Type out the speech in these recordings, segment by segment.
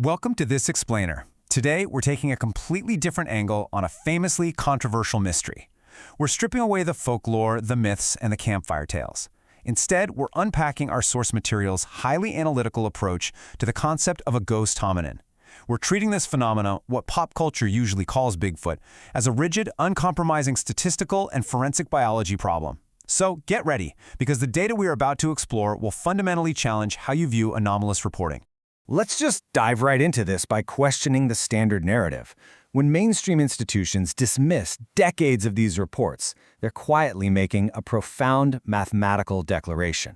Welcome to This Explainer. Today, we're taking a completely different angle on a famously controversial mystery. We're stripping away the folklore, the myths, and the campfire tales. Instead, we're unpacking our source material's highly analytical approach to the concept of a ghost hominin. We're treating this phenomena, what pop culture usually calls Bigfoot, as a rigid, uncompromising statistical and forensic biology problem. So get ready, because the data we are about to explore will fundamentally challenge how you view anomalous reporting. Let's just dive right into this by questioning the standard narrative. When mainstream institutions dismiss decades of these reports, they're quietly making a profound mathematical declaration.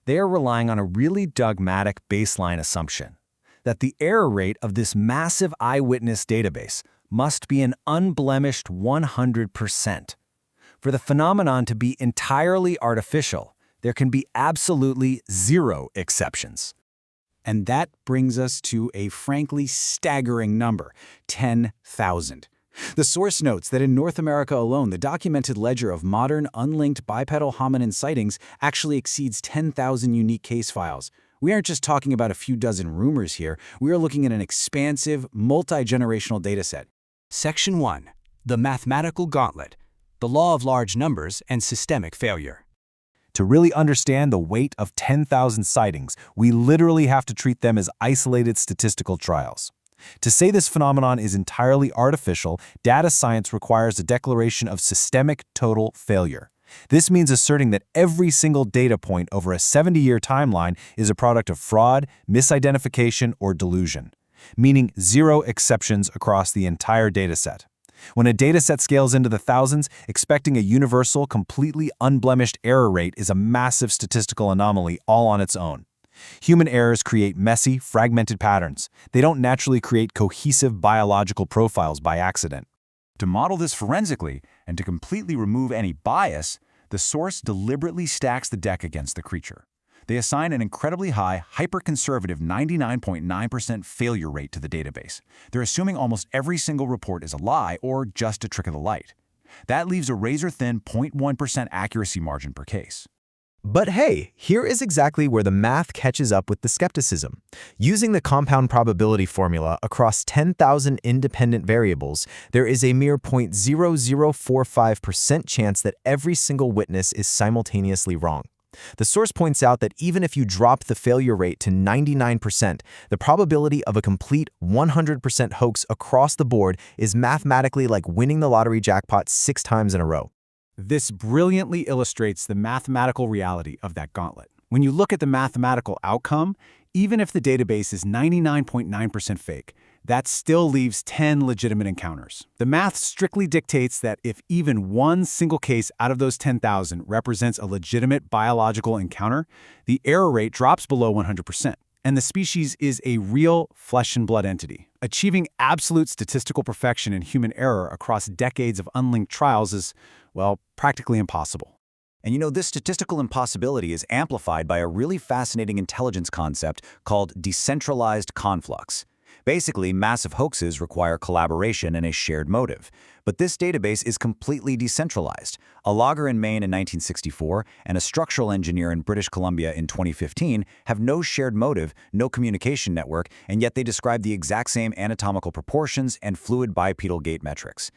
They are relying on a really dogmatic baseline assumption that the error rate of this massive eyewitness database must be an unblemished 100%. For the phenomenon to be entirely artificial, there can be absolutely zero exceptions. And that brings us to a frankly staggering number, 10,000. The source notes that in North America alone, the documented ledger of modern, unlinked bipedal hominin sightings actually exceeds 10,000 unique case files. We aren't just talking about a few dozen rumors here. We are looking at an expansive, multi-generational dataset. Section 1. The Mathematical Gauntlet. The Law of Large Numbers and Systemic Failure. To really understand the weight of 10,000 sightings, we literally have to treat them as isolated statistical trials. To say this phenomenon is entirely artificial, data science requires a declaration of systemic total failure. This means asserting that every single data point over a 70-year timeline is a product of fraud, misidentification, or delusion, meaning zero exceptions across the entire dataset. When a dataset scales into the thousands, expecting a universal, completely unblemished error rate is a massive statistical anomaly all on its own. Human errors create messy, fragmented patterns. They don't naturally create cohesive biological profiles by accident. To model this forensically, and to completely remove any bias, the source deliberately stacks the deck against the creature. They assign an incredibly high, hyper-conservative 99.9% failure rate to the database. They're assuming almost every single report is a lie or just a trick of the light. That leaves a razor-thin 0.1% accuracy margin per case. But hey, here is exactly where the math catches up with the skepticism. Using the compound probability formula across 10,000 independent variables, there is a mere 0.0045% chance that every single witness is simultaneously wrong. The source points out that even if you drop the failure rate to 99%, the probability of a complete 100% hoax across the board is mathematically like winning the lottery jackpot 6 times in a row. This brilliantly illustrates the mathematical reality of that gauntlet. When you look at the mathematical outcome, even if the database is 99.9% fake, that still leaves 10 legitimate encounters. The math strictly dictates that if even one single case out of those 10,000 represents a legitimate biological encounter, the error rate drops below 100%, and the species is a real flesh and blood entity. Achieving absolute statistical perfection in human error across decades of unlinked trials is, well, practically impossible. And you know, this statistical impossibility is amplified by a really fascinating intelligence concept called decentralized conflux. Basically, massive hoaxes require collaboration and a shared motive. But this database is completely decentralized. A logger in Maine in 1964 and a structural engineer in British Columbia in 2015 have no shared motive, no communication network, and yet they describe the exact same anatomical proportions and fluid bipedal gait metrics.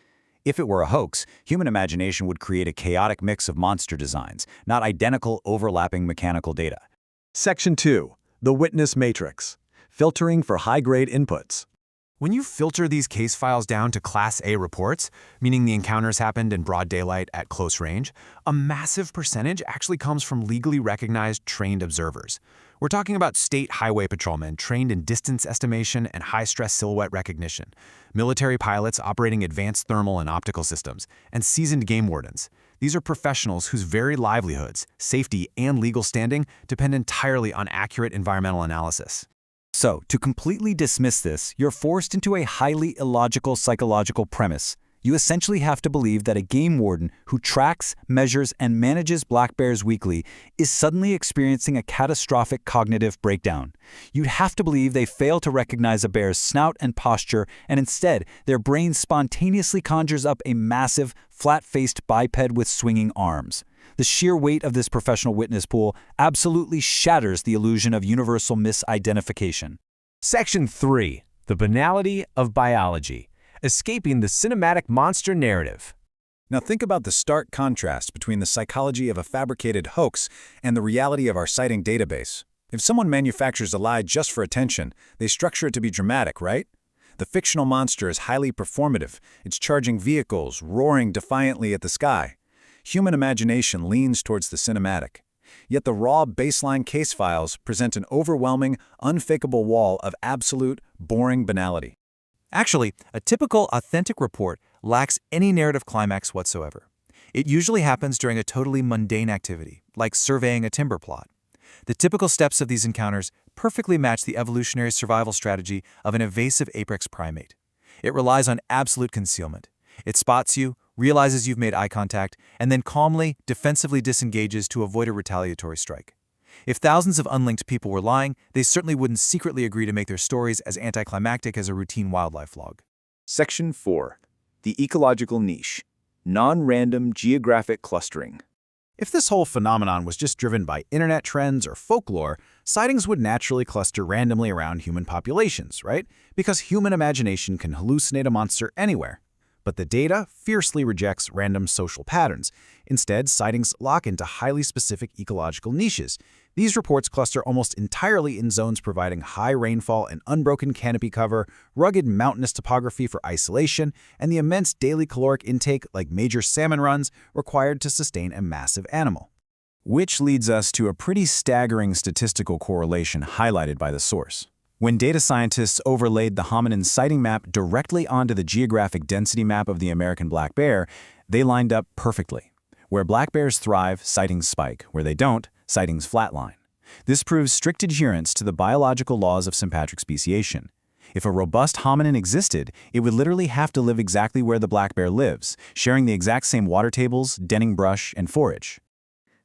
If it were a hoax, human imagination would create a chaotic mix of monster designs, not identical overlapping mechanical data. Section 2. The Witness Matrix. Filtering for high-grade inputs. When you filter these case files down to Class A reports, meaning the encounters happened in broad daylight at close range, a massive percentage actually comes from legally recognized trained observers. We're talking about state highway patrolmen trained in distance estimation and high-stress silhouette recognition, military pilots operating advanced thermal and optical systems, and seasoned game wardens. These are professionals whose very livelihoods, safety, and legal standing depend entirely on accurate environmental analysis. So, to completely dismiss this, you're forced into a highly illogical psychological premise. You essentially have to believe that a game warden who tracks, measures, and manages black bears weekly is suddenly experiencing a catastrophic cognitive breakdown. You'd have to believe they fail to recognize a bear's snout and posture, and instead, their brain spontaneously conjures up a massive, flat-faced biped with swinging arms. The sheer weight of this professional witness pool absolutely shatters the illusion of universal misidentification. Section 3. The banality of biology. Escaping the cinematic monster narrative. Now think about the stark contrast between the psychology of a fabricated hoax and the reality of our sighting database. If someone manufactures a lie just for attention, they structure it to be dramatic, right? The fictional monster is highly performative. It's charging vehicles, roaring defiantly at the sky. Human imagination leans towards the cinematic. Yet the raw baseline case files present an overwhelming, unfakeable wall of absolute, boring banality. Actually, a typical authentic report lacks any narrative climax whatsoever. It usually happens during a totally mundane activity, like surveying a timber plot. The typical steps of these encounters perfectly match the evolutionary survival strategy of an evasive apex primate. It relies on absolute concealment. It spots you, realizes you've made eye contact, and then calmly, defensively disengages to avoid a retaliatory strike. If thousands of unlinked people were lying, they certainly wouldn't secretly agree to make their stories as anticlimactic as a routine wildlife log. Section 4. The ecological niche. Non-random geographic clustering. If this whole phenomenon was just driven by internet trends or folklore, sightings would naturally cluster randomly around human populations, right? Because human imagination can hallucinate a monster anywhere. But the data fiercely rejects random social patterns. Instead, sightings lock into highly specific ecological niches. These reports cluster almost entirely in zones providing high rainfall and unbroken canopy cover, rugged mountainous topography for isolation, and the immense daily caloric intake, like major salmon runs, required to sustain a massive animal. Which leads us to a pretty staggering statistical correlation highlighted by the source. When data scientists overlaid the hominin sighting map directly onto the geographic density map of the American black bear, they lined up perfectly. Where black bears thrive, sightings spike. Where they don't, sightings flatline. This proves strict adherence to the biological laws of sympatric speciation. If a robust hominin existed, it would literally have to live exactly where the black bear lives, sharing the exact same water tables, denning brush, and forage.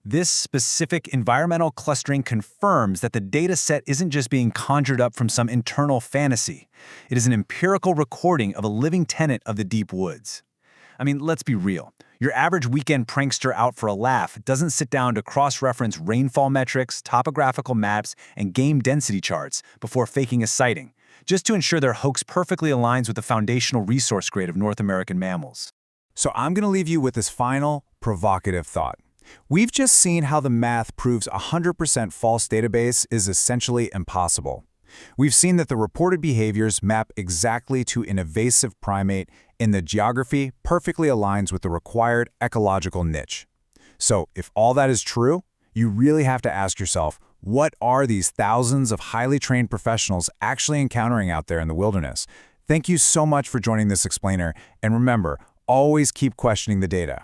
This specific environmental clustering confirms that the data set isn't just being conjured up from some internal fantasy. It is an empirical recording of a living tenet of the deep woods. I mean, let's be real. Your average weekend prankster out for a laugh doesn't sit down to cross-reference rainfall metrics, topographical maps, and game density charts before faking a sighting, just to ensure their hoax perfectly aligns with the foundational resource grade of North American mammals. So I'm going to leave you with this final, provocative thought. We've just seen how the math proves a 100% false database is essentially impossible. We've seen that the reported behaviors map exactly to an evasive primate, and the geography perfectly aligns with the required ecological niche. So if all that is true, you really have to ask yourself, what are these thousands of highly trained professionals actually encountering out there in the wilderness? Thank you so much for joining this explainer, and remember, always keep questioning the data.